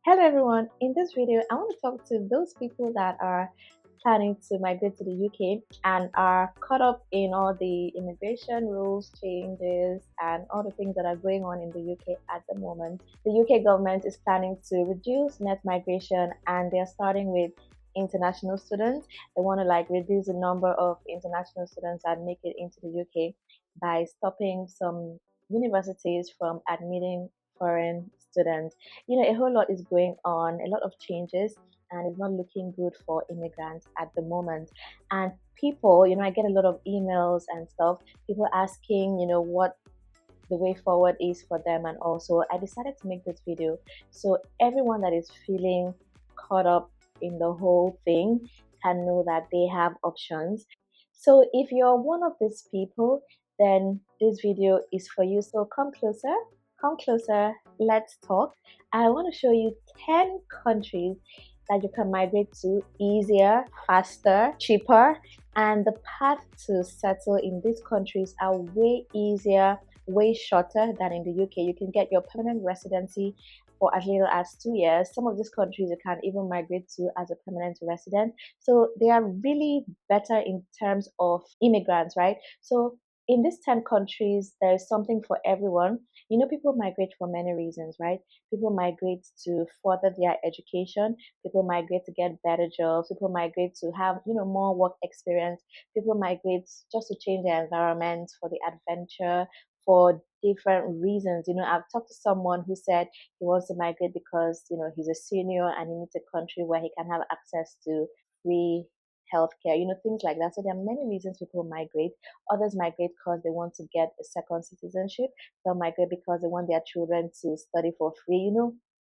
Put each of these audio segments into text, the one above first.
Hello everyone, in this video I want to talk to those people that are planning to migrate to the UK and are caught up in all the immigration rules changes and all the things that are going on in the UK at the moment. The UK government is planning to reduce net migration and they're starting with international students. They want to reduce the number of international students that make it into the UK by stopping some universities from admitting foreign students. A whole lot is going on, a lot of changes, and it's not looking good for immigrants at the moment. And people, I get a lot of emails and stuff, people asking, what the way forward is for them. And also, I decided to make this video so everyone that is feeling caught up in the whole thing can know that they have options. So if you're one of these people, then this video is for you. So come closer, let's talk. I want to show you 10 countries that you can migrate to easier, faster, cheaper, and the path to settle in these countries are way easier, way shorter than in the UK. You can get your permanent residency for as little as 2 years. Some of these countries you can even migrate to as a permanent resident. So they are really better in terms of immigrants, right? So in these 10 countries, there is something for everyone. People migrate for many reasons, right? People migrate to further their education. People migrate to get better jobs. People migrate to have, more work experience. People migrate just to change their environment, for the adventure, for different reasons. I've talked to someone who said he wants to migrate because, he's a senior and he needs a country where he can have access to free healthcare, things like that. So there are many reasons people migrate. Others migrate because they want to get a second citizenship. Some migrate because they want their children to study for free,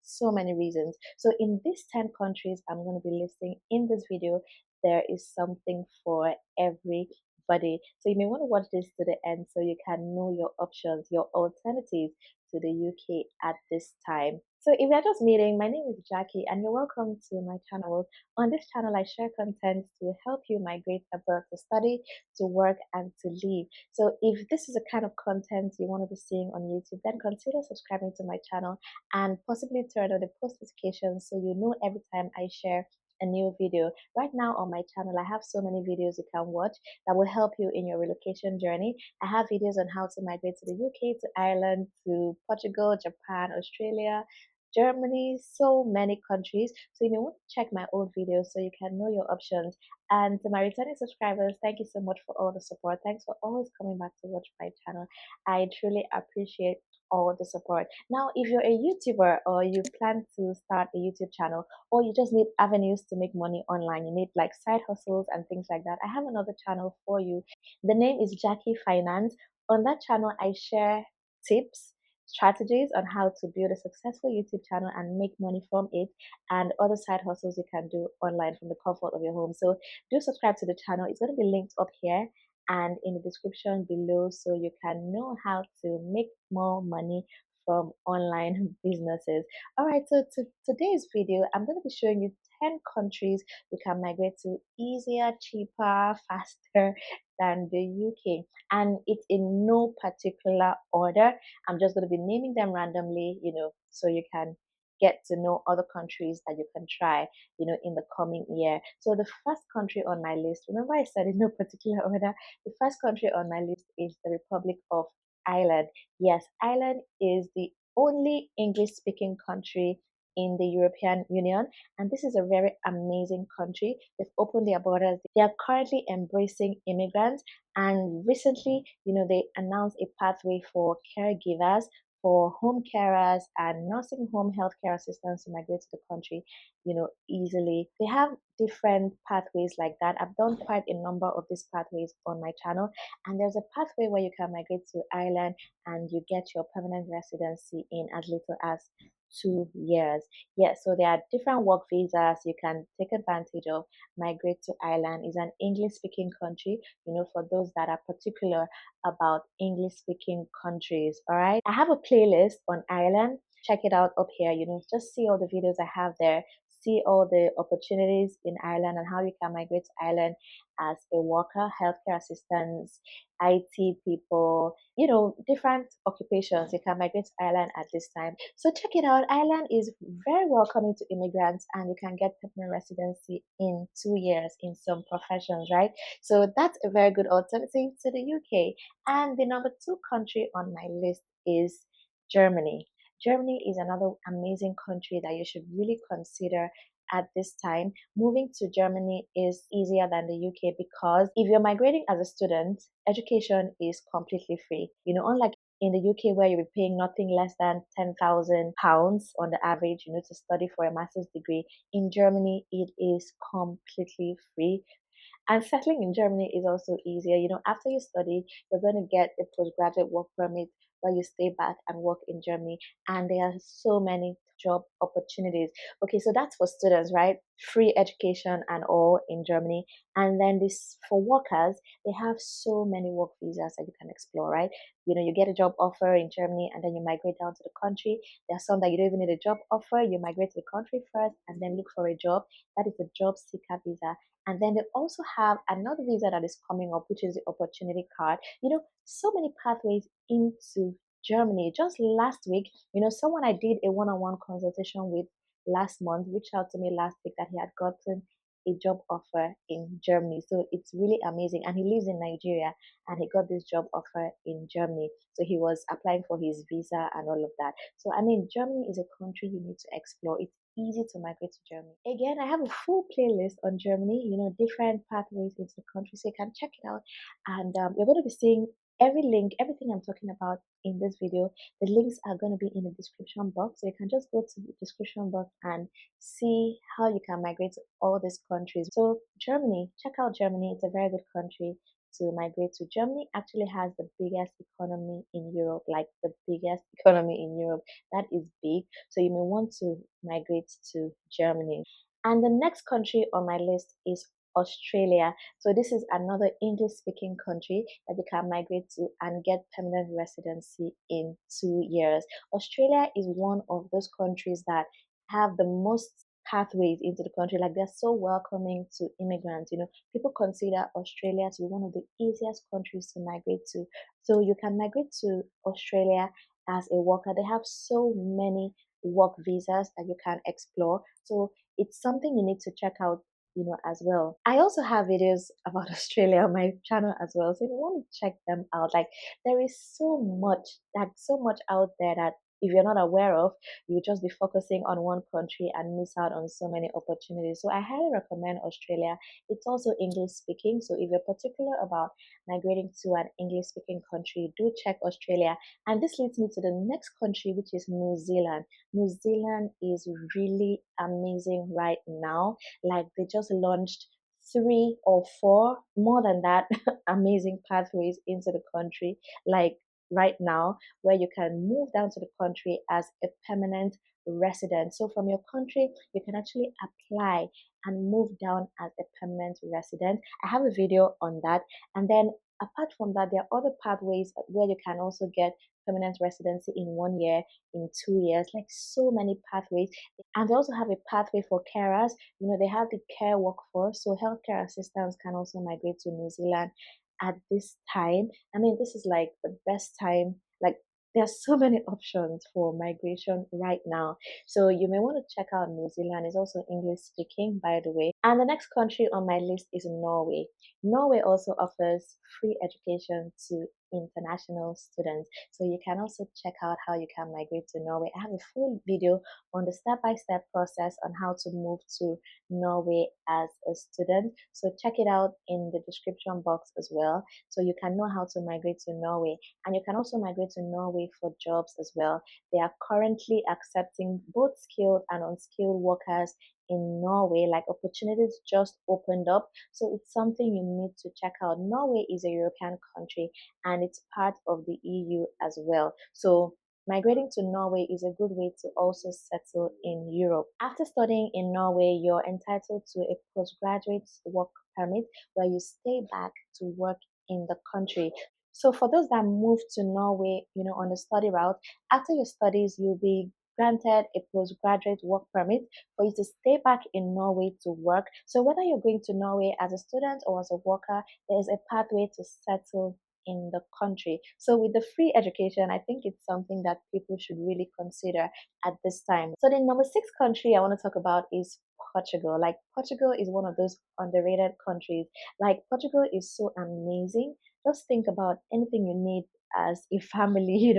so many reasons. So in these 10 countries I'm going to be listing in this video, there is something for everybody. So you may want to watch this to the end so you can know your options, your alternatives to the UK at this time. So if you're just meeting, my name is Jackie and you're welcome to my channel. On this channel, I share content to help you migrate abroad to study, to work, and to live. So if this is the kind of content you want to be seeing on YouTube, then consider subscribing to my channel and possibly turn on the post notifications so you know every time I share a new video. Right now on my channel, I have so many videos you can watch that will help you in your relocation journey. I have videos on how to migrate to the UK, to Ireland, to Portugal, Japan, Australia, Germany, so many countries. So you may want to check my old videos so you can know your options. And to my returning subscribers, thank you so much for all the support. Thanks for always coming back to watch my channel. I truly appreciate all the support. Now, if you're a YouTuber or you plan to start a YouTube channel, or you just need avenues to make money online, you need side hustles and things like that, I have another channel for you. The name is Jackie Finance. On that channel, I share tips, strategies on how to build a successful YouTube channel and make money from it, and other side hustles you can do online from the comfort of your home. So do subscribe to the channel. It's going to be linked up here and in the description below so you can know how to make more money from online businesses. All right, so today's video, I'm going to be showing you 10 countries you can migrate to easier, cheaper, faster than the UK. And it's in no particular order. I'm just going to be naming them randomly, so you can get to know other countries that you can try, in the coming year. So the first country on my list, remember I said in no particular order, the first country on my list is the Republic of Ireland. Yes, Ireland is the only English speaking country in the European Union, and this is a very amazing country. They've opened their borders. They are currently embracing immigrants, and recently, they announced a pathway for caregivers, for home carers and nursing home healthcare assistants to migrate to the country, easily. They have different pathways like that. I've done quite a number of these pathways on my channel, and there's a pathway where you can migrate to Ireland and you get your permanent residency in as little as 2 years. Yes, so there are different work visas you can take advantage of. Migrate to Ireland is an English speaking country, for those that are particular about English speaking countries. All right, I have a playlist on Ireland. Check it out up here, just see all the videos I have there. see all the opportunities in Ireland and how you can migrate to Ireland as a worker, healthcare assistants, IT people, different occupations. You can migrate to Ireland at this time. So check it out. Ireland is very welcoming to immigrants, and you can get permanent residency in 2 years in some professions, right? So that's a very good alternative to the UK. And the number two country on my list is Germany. Germany is another amazing country that you should really consider at this time. Moving to Germany is easier than the UK because if you're migrating as a student, education is completely free. Unlike in the UK where you'll be paying nothing less than £10,000 on the average, to study for a master's degree. In Germany, it is completely free. And settling in Germany is also easier. After you study, you're going to get a postgraduate work permit where you stay back and work in Germany. And there are so many job opportunities. Okay, so that's for students, right? Free education and all in Germany. And then this for workers, they have so many work visas that you can explore, right? You get a job offer in Germany and then you migrate down to the country. There are some that you don't even need a job offer. You migrate to the country first and then look for a job. That is the job seeker visa. And then they also have another visa that is coming up, which is the opportunity card. So many pathways into Germany. Just last week, someone I did a one-on-one consultation with last month reached out to me last week that he had gotten a job offer in Germany. So it's really amazing. And he lives in Nigeria and he got this job offer in Germany. So he was applying for his visa and all of that. So, Germany is a country you need to explore. It's easy to migrate to Germany. Again, I have a full playlist on Germany, different pathways into the country. So you can check it out. And you're going to be seeing every link, everything I'm talking about in this video. The links are going to be in the description box. So you can just go to the description box and see how you can migrate to all these countries. So Germany, check out Germany. It's a very good country to migrate to. Germany actually has the biggest economy in Europe, like the biggest economy in Europe. That is big. So you may want to migrate to Germany. And the next country on my list is Australia. So this is another English speaking country that you can migrate to and get permanent residency in 2 years. Australia is one of those countries that have the most pathways into the country. Like they're so welcoming to immigrants. People consider Australia to be one of the easiest countries to migrate to. So you can migrate to Australia as a worker. They have so many work visas that you can explore. So it's something you need to check out, as well. I also have videos about Australia on my channel as well. So if you want to check them out, like there is so much out there that if you're not aware of, you just be focusing on one country and miss out on so many opportunities. So I highly recommend Australia. It's also English speaking. So if you're particular about migrating to an English speaking country, do check Australia. And this leads me to the next country, which is New Zealand. New Zealand is really amazing right now. Like they just launched 3 or 4, more than that, amazing pathways into the country. Like right now, where you can move down to the country as a permanent resident. So from your country, you can actually apply and move down as a permanent resident. I have a video on that. And then apart from that, there are other pathways where you can also get permanent residency in 1 year, in 2 years, like so many pathways. And they also have a pathway for carers. They have the care workforce. So healthcare assistants can also migrate to New Zealand at this time. This is like the best time. Like there's so many options for migration right now. So you may want to check out New Zealand. It's also English speaking, by the way. And the next country on my list is Norway. Norway also offers free education to international students. So you can also check out how you can migrate to Norway. I have a full video on the step-by-step process on how to move to Norway as a student. So check it out in the description box as well. So you can know how to migrate to Norway. And you can also migrate to Norway for jobs as well. They are currently accepting both skilled and unskilled workers in Norway. Like opportunities just opened up. So it's something you need to check out. Norway is a European country and it's part of the EU as well. So migrating to Norway is a good way to also settle in Europe. After studying in Norway, you're entitled to a postgraduate work permit where you stay back to work in the country. So for those that move to Norway, on the study route, after your studies, you'll be granted a postgraduate work permit for you to stay back in Norway to work. So whether you're going to Norway as a student or as a worker, there's a pathway to settle in the country. So with the free education, I think it's something that people should really consider at this time. So the number six country I want to talk about is Portugal. Like Portugal is one of those underrated countries. Like Portugal is so amazing. Just think about anything you need as a family,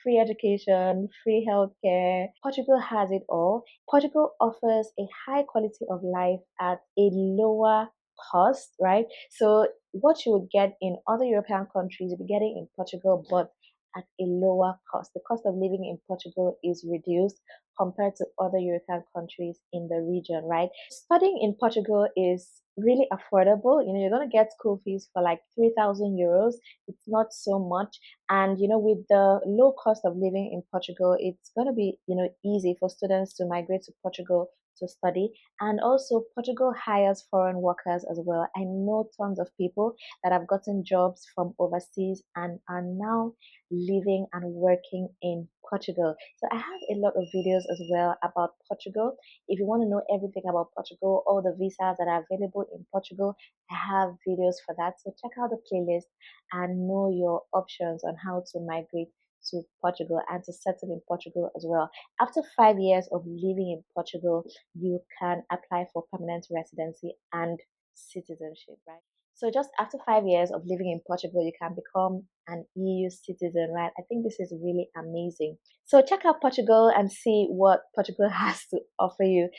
free education, free healthcare. Portugal has it all. Portugal offers a high quality of life at a lower cost, right? So what you would get in other European countries, you'll be getting in Portugal, but at a lower cost. The cost of living in Portugal is reduced compared to other European countries in the region, right? Studying in Portugal is really affordable. You're going to get school fees for like 3,000 euros. It's not so much. And, with the low cost of living in Portugal, it's going to be, easy for students to migrate to Portugal to study. And also, Portugal hires foreign workers as well. I know tons of people that have gotten jobs from overseas and are now living and working in Portugal. So I have a lot of videos as well about Portugal. If you want to know everything about Portugal, all the visas that are available in Portugal, I have videos for that. So check out the playlist and know your options on how to migrate to Portugal and to settle in Portugal as well. After 5 years of living in Portugal, you can apply for permanent residency and citizenship, right? So just after 5 years of living in Portugal, you can become an EU citizen, right? I think this is really amazing. So check out Portugal and see what Portugal has to offer you.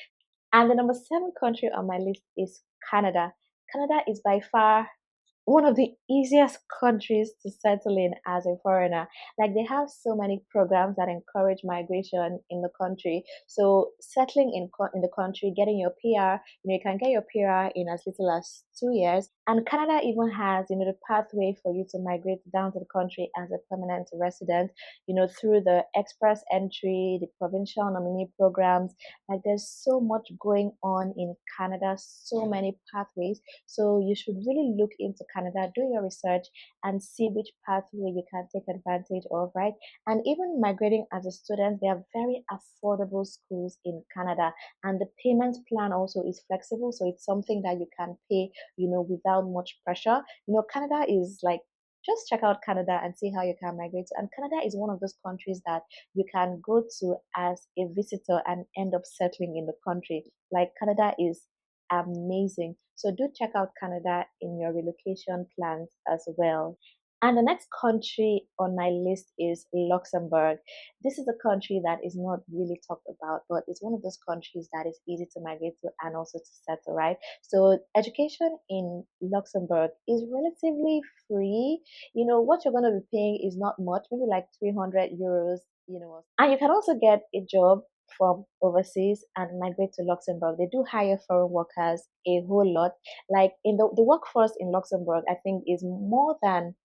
And the number seven country on my list is Canada. Canada is by far one of the easiest countries to settle in as a foreigner. Like they have so many programs that encourage migration in the country. So settling in the country, getting your PR, you can get your PR in as little as 2 years. And Canada even has, the pathway for you to migrate down to the country as a permanent resident, through the express entry, the provincial nominee programs. Like there's so much going on in Canada, so many pathways. So you should really look into Canada, do your research, and see which pathway you can take advantage of, right? And even migrating as a student, there are very affordable schools in Canada, and the payment plan also is flexible, so it's something that you can pay, without much pressure. Canada is like, just check out Canada and see how you can migrate. And Canada is one of those countries that you can go to as a visitor and end up settling in the country. Like Canada is amazing. So do check out Canada in your relocation plans as well. And the next country on my list is Luxembourg. This is a country that is not really talked about, but it's one of those countries that is easy to migrate to and also to settle, right? So education in Luxembourg is relatively free. What you're going to be paying is not much, maybe like 300 euros, and you can also get a job from overseas and migrate to Luxembourg. They do hire foreign workers a whole lot. Like in the workforce in Luxembourg, I think is more than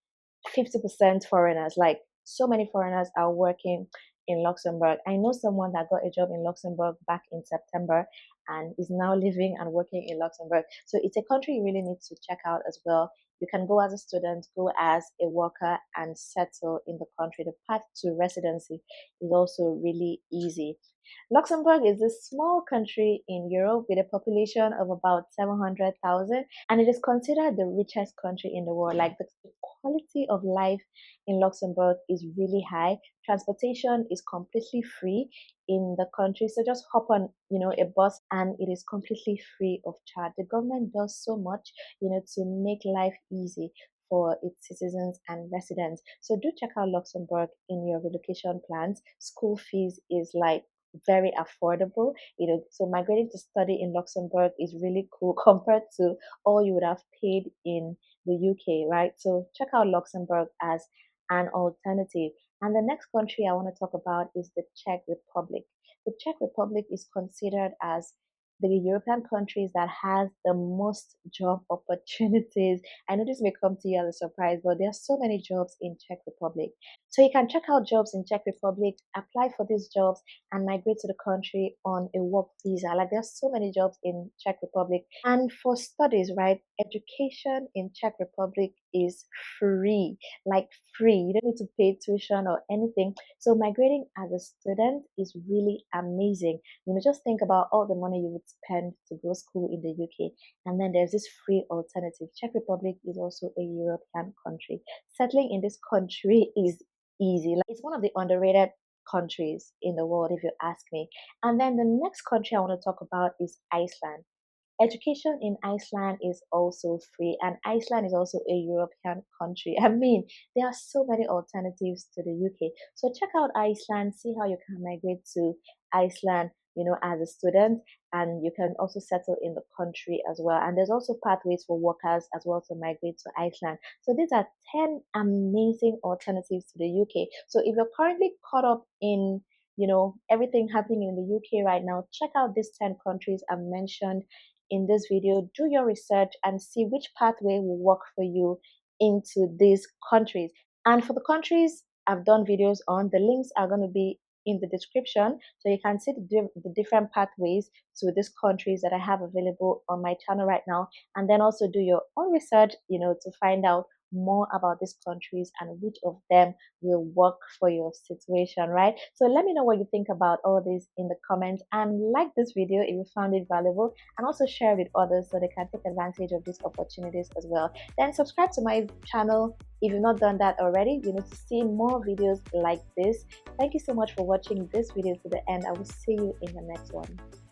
50% foreigners. Like so many foreigners are working in Luxembourg. I know someone that got a job in Luxembourg back in September and is now living and working in Luxembourg. So it's a country you really need to check out as well. You can go as a student, go as a worker, and settle in the country. The path to residency is also really easy. Luxembourg is a small country in Europe with a population of about 700,000, and it is considered the richest country in the world. Like the quality of life in Luxembourg is really high. Transportation is completely free in the country. So just hop on, a bus and it is completely free of charge. The government does so much, to make life easy for its citizens and residents. So do check out Luxembourg in your relocation plans. School fees is like very affordable, so migrating to study in Luxembourg is really cool compared to all you would have paid in the UK, right? So check out Luxembourg as an alternative. And the next country I want to talk about is the Czech Republic. The Czech Republic is considered as the European countries that has the most job opportunities. I know this may come to you as a surprise, but there are so many jobs in Czech Republic. So you can check out jobs in Czech Republic, apply for these jobs, and migrate to the country on a work visa. Like there's so many jobs in Czech Republic. And for studies, right? Education in Czech Republic is free, like free. You don't need to pay tuition or anything. So migrating as a student is really amazing. Just think about all the money you would spend to go school in the UK. And then there's this free alternative. Czech Republic is also a European country. Settling in this country is easy. Like, it's one of the underrated countries in the world, if you ask me. And then the next country I want to talk about is Iceland. Education in Iceland is also free, and Iceland is also a European country. I mean, there are so many alternatives to the UK. So check out Iceland, see how you can migrate to Iceland, as a student, and you can also settle in the country as well. And there's also pathways for workers as well to migrate to Iceland. So these are 10 amazing alternatives to the UK. So if you're currently caught up in everything happening in the UK right now, check out these 10 countries I mentioned in this video. Do your research and see which pathway will work for you into these countries. And for the countries I've done videos on, the links are going to be in the description, so you can see the different pathways to these countries that I have available on my channel right now, and then also do your own research to find out more about these countries and which of them will work for your situation, right? So let me know what you think about all this in the comments, and like this video if you found it valuable, and also share it with others so they can take advantage of these opportunities as well. Then subscribe to my channel if you've not done that already, to see more videos like this. Thank you so much for watching this video to the end. I will see you in the next one.